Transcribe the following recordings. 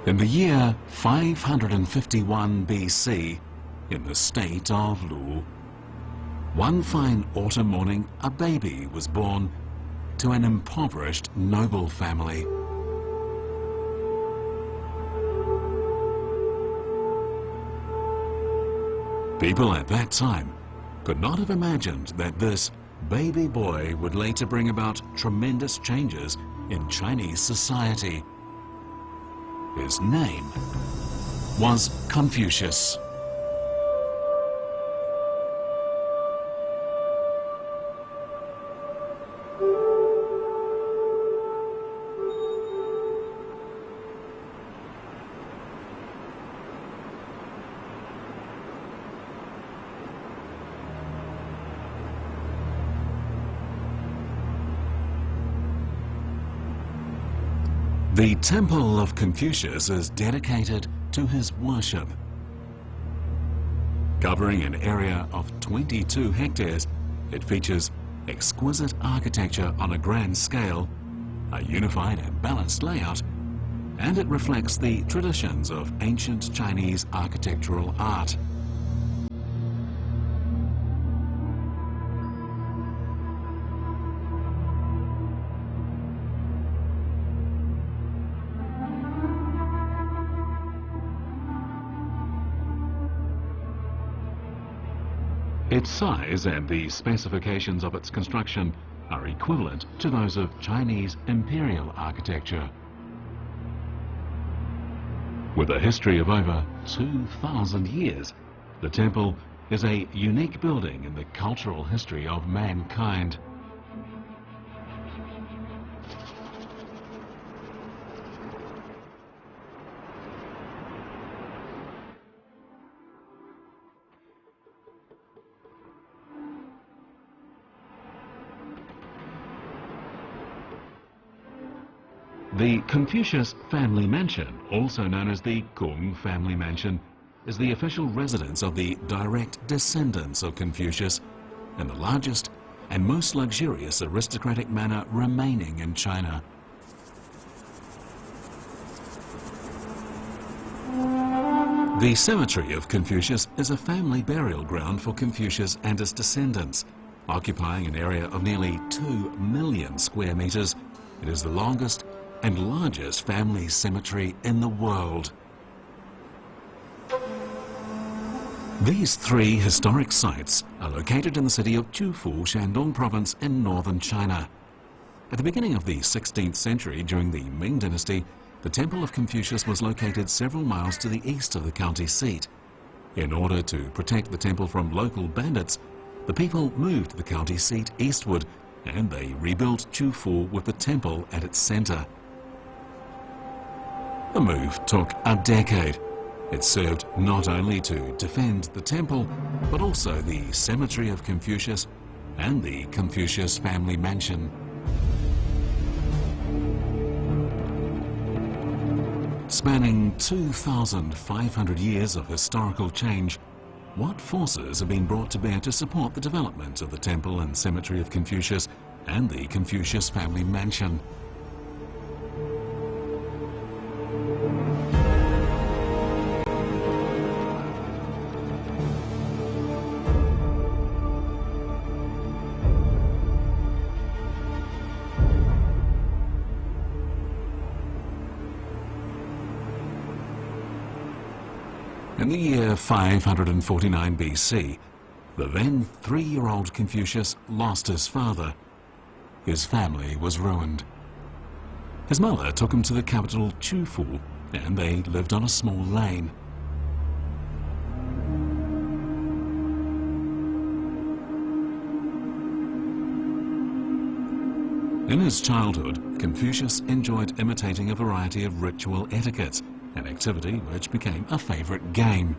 In the year 551 BC, in the state of Lu, one fine autumn morning, a baby was born to an impoverished noble family. People at that time could not have imagined that this baby boy would later bring about tremendous changes in Chinese society. His name was Confucius. The Temple of Confucius is dedicated to his worship. Covering an area of 22 hectares, it features exquisite architecture on a grand scale, a unified and balanced layout, and it reflects the traditions of ancient Chinese architectural art. Its size and the specifications of its construction are equivalent to those of Chinese imperial architecture. With a history of over 2,000 years, the temple is a unique building in the cultural history of mankind. The Confucius family mansion, also known as the Kung family mansion, is the official residence of the direct descendants of Confucius and the largest and most luxurious aristocratic manor remaining in China. The cemetery of Confucius is a family burial ground for Confucius and his descendants. Occupying an area of nearly 2 million square meters, it is the longest and largest family cemetery in the world. These three historic sites are located in the city of Qufu, Shandong province in northern China. At the beginning of the 16th century, during the Ming dynasty, the Temple of Confucius was located several miles to the east of the county seat. In order to protect the temple from local bandits, the people moved the county seat eastward, and they rebuilt Qufu with the temple at its center. The move took a decade. It served not only to defend the temple, but also the cemetery of Confucius and the Confucius family mansion. Spanning 2,500 years of historical change, what forces have been brought to bear to support the development of the temple and cemetery of Confucius and the Confucius family mansion? In the year 549 BC, the then 3-year-old Confucius lost his father. His family was ruined. His mother took him to the capital Qufu, and they lived on a small lane. In his childhood, Confucius enjoyed imitating a variety of ritual etiquettes, an activity which became a favorite game.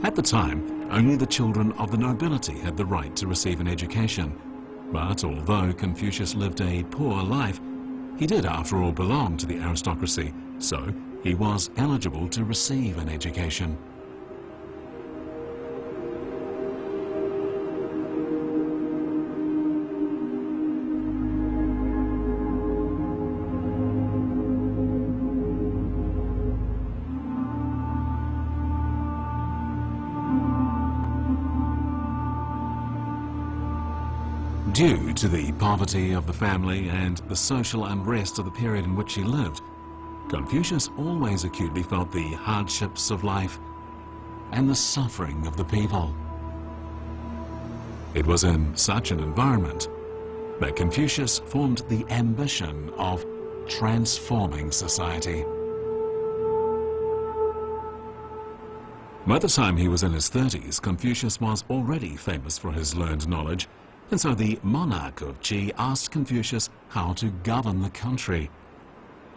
At the time, only the children of the nobility had the right to receive an education. But although Confucius lived a poor life, he did after all belong to the aristocracy, so he was eligible to receive an education. Due to the poverty of the family and the social unrest of the period in which he lived, Confucius always acutely felt the hardships of life and the suffering of the people. It was in such an environment that Confucius formed the ambition of transforming society. By the time he was in his 30s, Confucius was already famous for his learned knowledge, and so the monarch of Qi asked Confucius how to govern the country.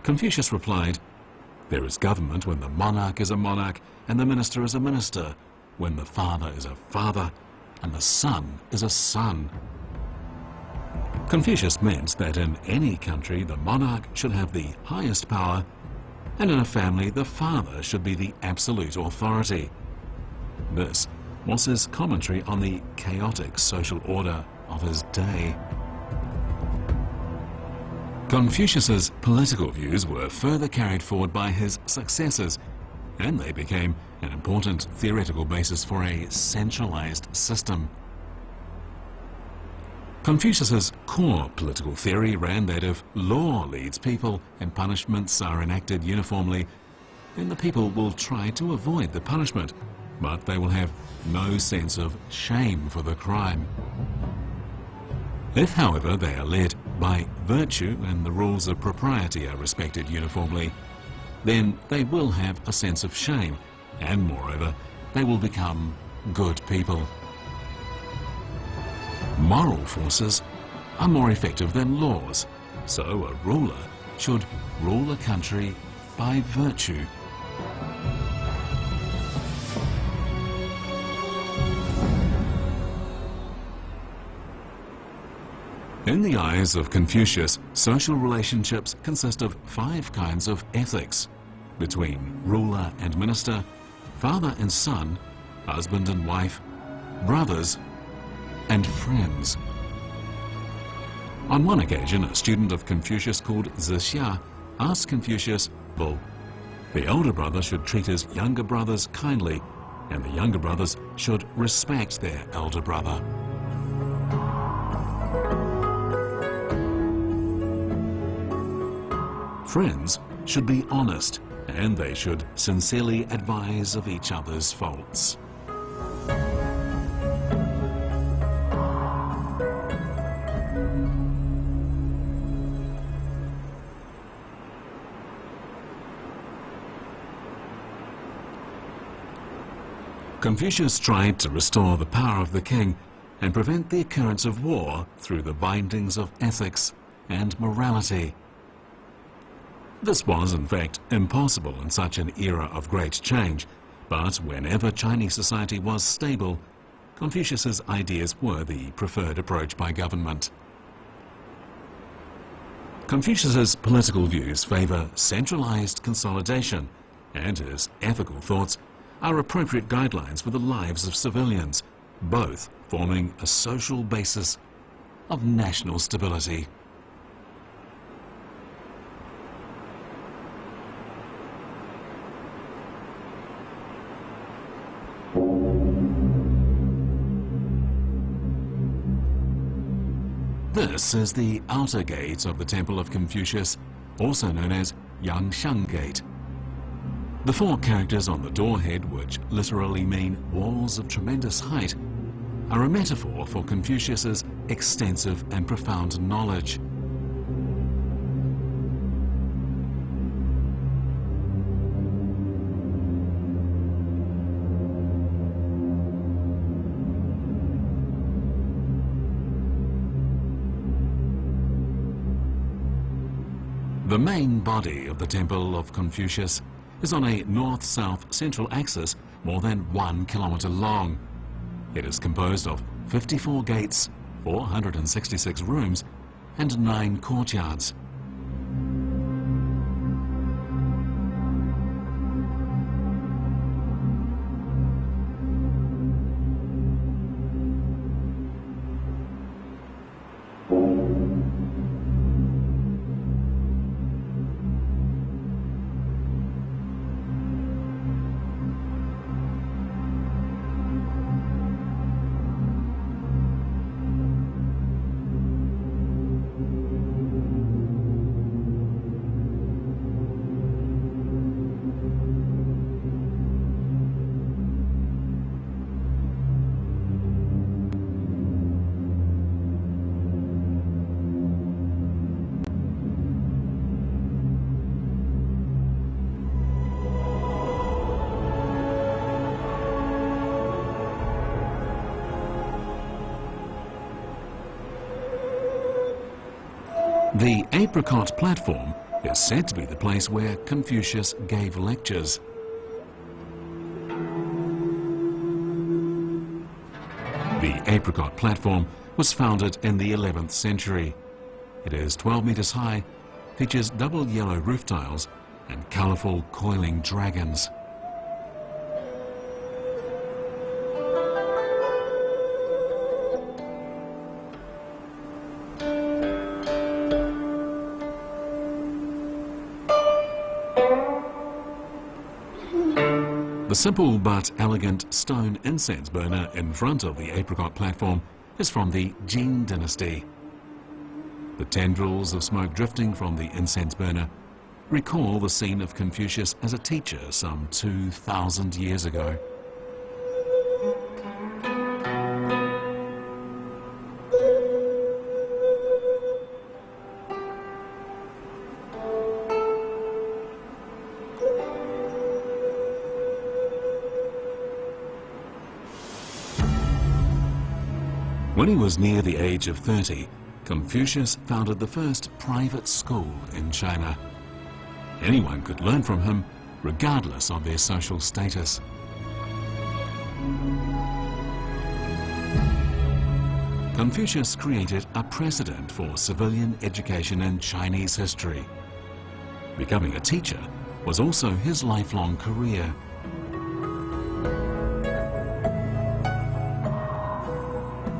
Confucius replied, "There is government when the monarch is a monarch and the minister is a minister, when the father is a father and the son is a son." Confucius meant that in any country the monarch should have the highest power, and in a family the father should be the absolute authority. This was his commentary on the chaotic social order of his day. Confucius's political views were further carried forward by his successors, and they became an important theoretical basis for a centralized system. Confucius's core political theory ran that if law leads people and punishments are enacted uniformly, then the people will try to avoid the punishment, but they will have no sense of shame for the crime. If, however, they are led by virtue and the rules of propriety are respected uniformly, then they will have a sense of shame, and moreover, they will become good people. Moral forces are more effective than laws, so a ruler should rule a country by virtue. In the eyes of Confucius, social relationships consist of 5 kinds of ethics: between ruler and minister, father and son, husband and wife, brothers, and friends. On one occasion, a student of Confucius called Zixia asked Confucius, "Well, the elder brother should treat his younger brothers kindly, and the younger brothers should respect their elder brother." Friends should be honest, and they should sincerely advise of each other's faults. Confucius tried to restore the power of the king and prevent the occurrence of war through the bindings of ethics and morality. This was, in fact, impossible in such an era of great change, but whenever Chinese society was stable, Confucius's ideas were the preferred approach by government. Confucius's political views favor centralized consolidation, and his ethical thoughts are appropriate guidelines for the lives of civilians, both forming a social basis of national stability. This is the outer gate of the Temple of Confucius, also known as Yangsheng Gate. The 4 characters on the doorhead, which literally mean walls of tremendous height, are a metaphor for Confucius's extensive and profound knowledge. The main body of the Temple of Confucius is on a north-south central axis more than 1 kilometer long. It is composed of 54 gates, 466 rooms, and 9 courtyards. The Apricot Platform is said to be the place where Confucius gave lectures. The Apricot Platform was founded in the 11th century. It is 12 meters high, features double yellow roof tiles and colorful coiling dragons. The simple but elegant stone incense burner in front of the Apricot Platform is from the Jin dynasty. The tendrils of smoke drifting from the incense burner recall the scene of Confucius as a teacher some 2,000 years ago. When he was near the age of 30, Confucius founded the first private school in China. Anyone could learn from him, regardless of their social status. Confucius created a precedent for civilian education in Chinese history. Becoming a teacher was also his lifelong career.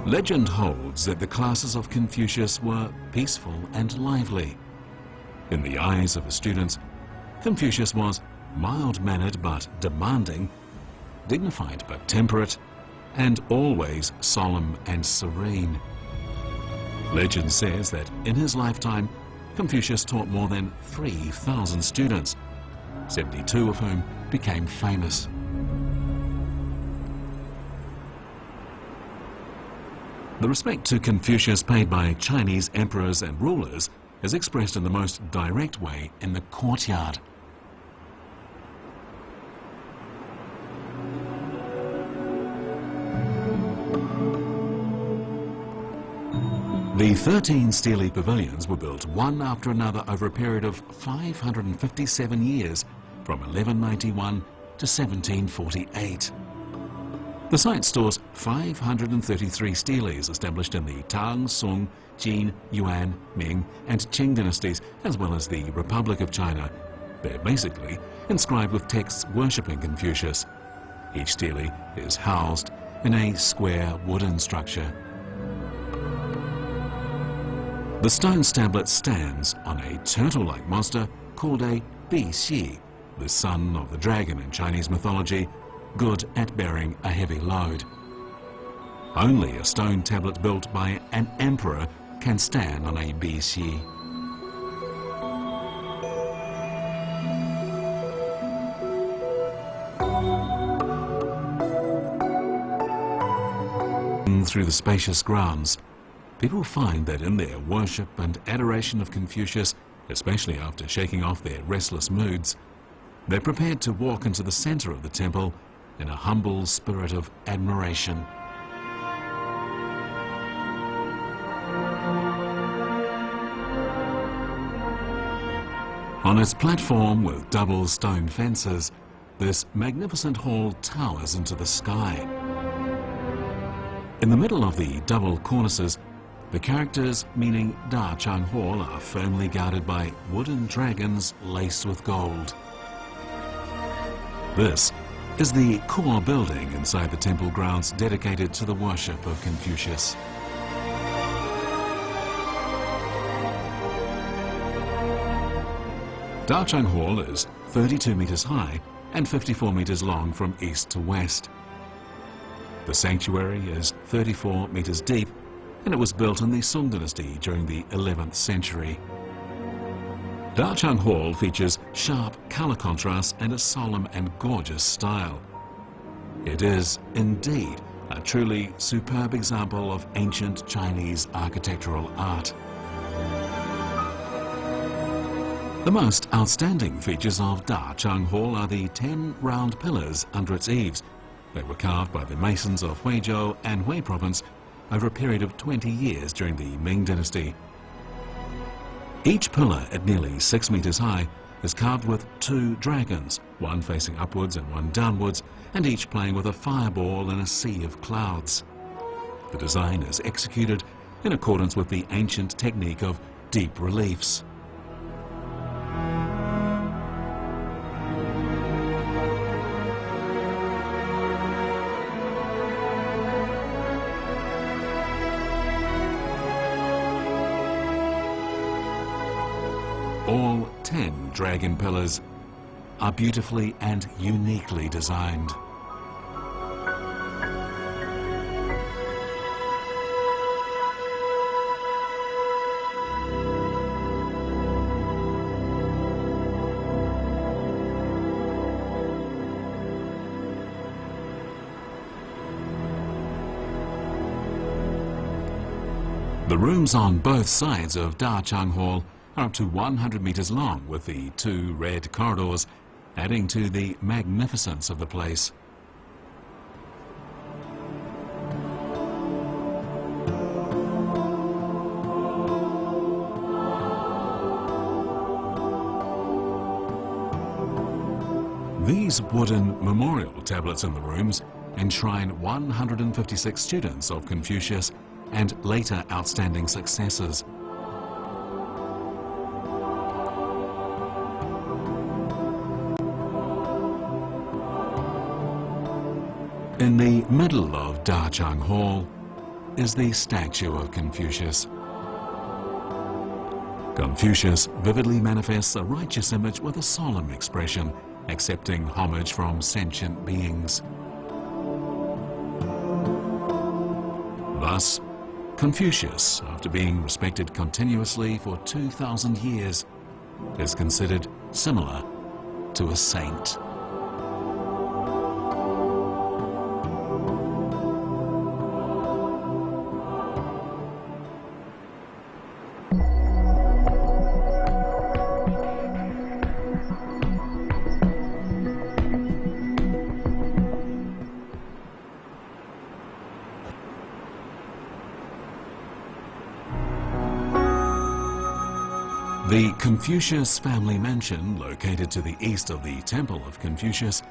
Legend holds that the classes of Confucius were peaceful and lively. In the eyes of his students, Confucius was mild-mannered but demanding, dignified but temperate, and always solemn and serene. Legend says that in his lifetime, Confucius taught more than 3,000 students, 72 of whom became famous. The respect to Confucius paid by Chinese emperors and rulers is expressed in the most direct way in the courtyard. The 13 steely pavilions were built one after another over a period of 557 years, from 1191 to 1748. The site stores 533 steles established in the Tang, Song, Jin, Yuan, Ming and Qing dynasties, as well as the Republic of China. They're basically inscribed with texts worshipping Confucius. Each stele is housed in a square wooden structure. The stone stablet stands on a turtle-like monster called a Bi-Xi, the son of the dragon in Chinese mythology, good at bearing a heavy load. Only a stone tablet built by an emperor can stand on a Bi-Xi. Through the spacious grounds, people find that in their worship and adoration of Confucius, especially after shaking off their restless moods, they're prepared to walk into the center of the temple in a humble spirit of admiration. On its platform with double stone fences, this magnificent hall towers into the sky. In the middle of the double cornices, the characters meaning Dacheng Hall are firmly guarded by wooden dragons laced with gold. This is the core building inside the temple grounds dedicated to the worship of Confucius. Dacheng Hall is 32 meters high and 54 meters long from east to west. The sanctuary is 34 meters deep, and it was built in the Song dynasty during the 11th century. Dacheng Hall features sharp color contrasts and a solemn and gorgeous style. It is indeed a truly superb example of ancient Chinese architectural art. The most outstanding features of Dacheng Hall are the 10 round pillars under its eaves. They were carved by the masons of Huizhou and Hui province over a period of 20 years during the Ming dynasty. Each pillar at nearly 6 meters high is carved with 2 dragons, one facing upwards and one downwards, and each playing with a fireball in a sea of clouds. The design is executed in accordance with the ancient technique of deep reliefs. All 10 dragon pillars are beautifully and uniquely designed. The rooms on both sides of Dacheng Hall are up to 100 meters long, with the 2 red corridors adding to the magnificence of the place. These wooden memorial tablets in the rooms enshrine 156 students of Confucius and later outstanding successors. In the middle of Dacheng Hall is the statue of Confucius. Confucius vividly manifests a righteous image with a solemn expression, accepting homage from sentient beings. Thus, Confucius, after being respected continuously for 2,000 years, is considered similar to a saint. The Confucius family mansion, located to the east of the Temple of Confucius,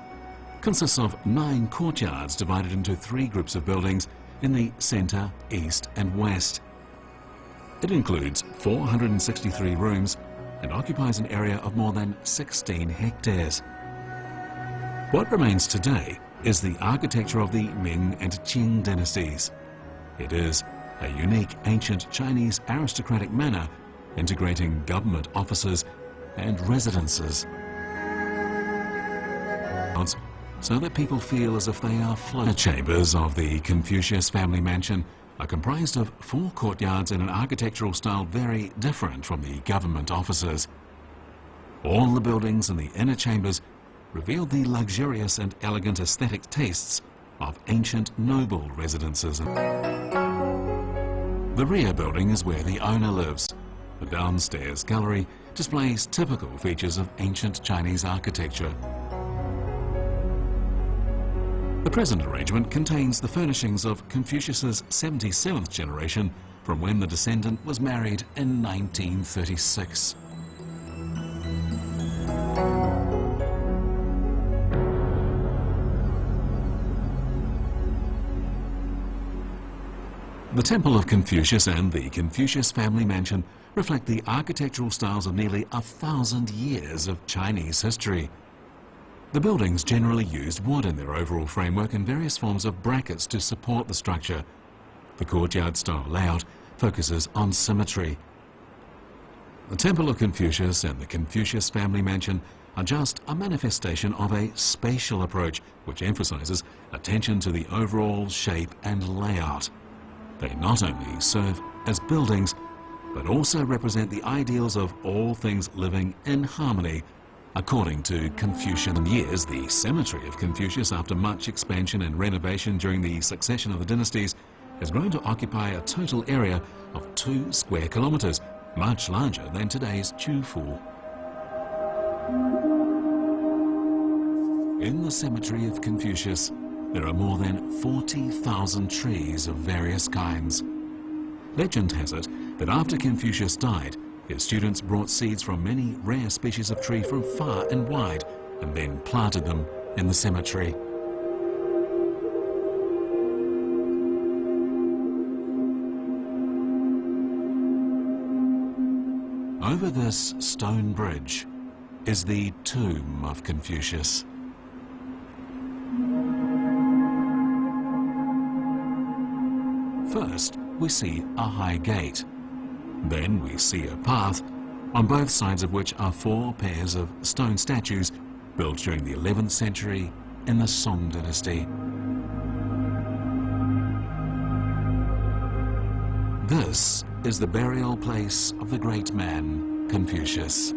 consists of 9 courtyards divided into 3 groups of buildings in the center, east and west. It includes 463 rooms and occupies an area of more than 16 hectares. What remains today is the architecture of the Ming and Qing dynasties. It is a unique ancient Chinese aristocratic manor integrating government offices and residences, so that people feel as if they are floating. The chambers of the Confucius family mansion are comprised of 4 courtyards in an architectural style very different from the government offices. All the buildings in the inner chambers reveal the luxurious and elegant aesthetic tastes of ancient noble residences. The rear building is where the owner lives. The downstairs gallery displays typical features of ancient Chinese architecture. The present arrangement contains the furnishings of Confucius's 77th generation, from when the descendant was married in 1936. The Temple of Confucius and the Confucius family mansion reflect the architectural styles of nearly 1,000 years of Chinese history. The buildings generally used wood in their overall framework and various forms of brackets to support the structure. The courtyard-style layout focuses on symmetry. The Temple of Confucius and the Confucius family mansion are just a manifestation of a spatial approach which emphasizes attention to the overall shape and layout. They not only serve as buildings, but also represent the ideals of all things living in harmony, according to Confucian. In years, the cemetery of Confucius, after much expansion and renovation during the succession of the dynasties, has grown to occupy a total area of 2 square kilometers, much larger than today's Chufu. In the cemetery of Confucius, there are more than 40,000 trees of various kinds. Legend has it that after Confucius died, his students brought seeds from many rare species of tree from far and wide and then planted them in the cemetery. Over this stone bridge is the tomb of Confucius. First, we see a high gate. Then we see a path, on both sides of which are 4 pairs of stone statues built during the 11th century in the Song dynasty. This is the burial place of the great man, Confucius.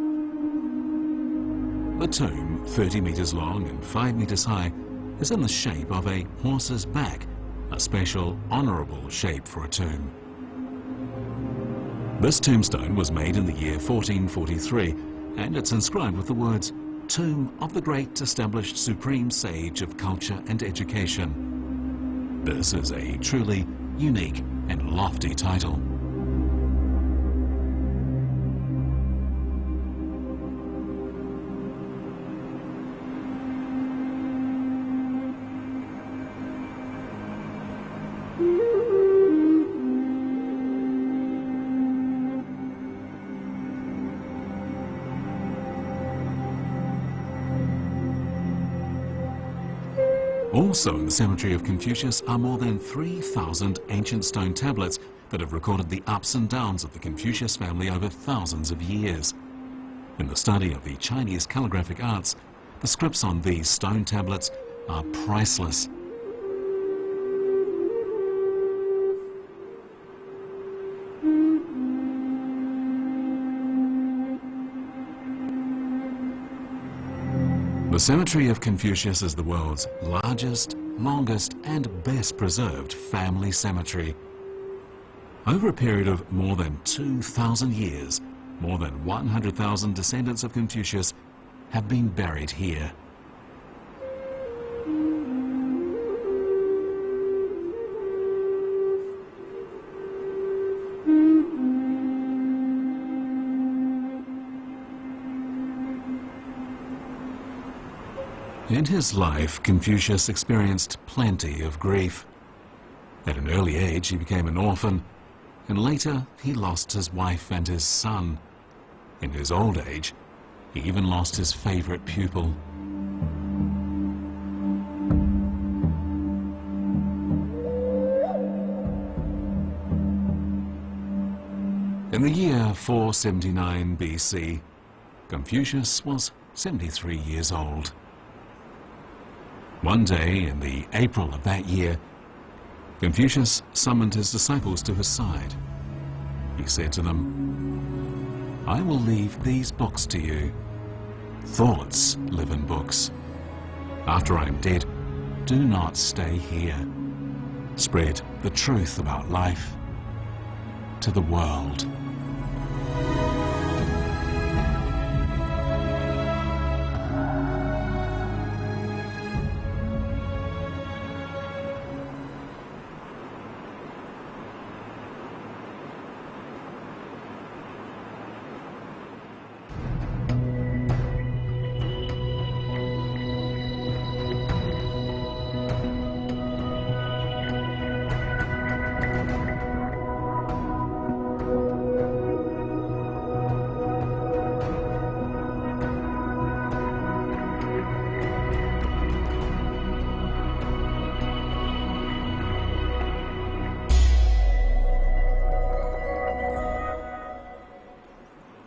The tomb, 30 meters long and 5 meters high, is in the shape of a horse's back, a special, honorable shape for a tomb. This tombstone was made in the year 1443, and it's inscribed with the words, "Tomb of the great established supreme sage of culture and education." This is a truly unique and lofty title. Also in the cemetery of Confucius are more than 3,000 ancient stone tablets that have recorded the ups and downs of the Confucius family over thousands of years. In the study of the Chinese calligraphic arts, the scripts on these stone tablets are priceless. The cemetery of Confucius is the world's largest, longest and best preserved family cemetery. Over a period of more than 2,000 years, more than 100,000 descendants of Confucius have been buried here. In his life, Confucius experienced plenty of grief. At an early age, he became an orphan, and later he lost his wife and his son. In his old age, he even lost his favorite pupil. In the year 479 BC, Confucius was 73 years old. One day in the April of that year, Confucius summoned his disciples to his side. He said to them, "I will leave these books to you. Thoughts live in books. After I'm dead, do not stay here. Spread the truth about life to the world."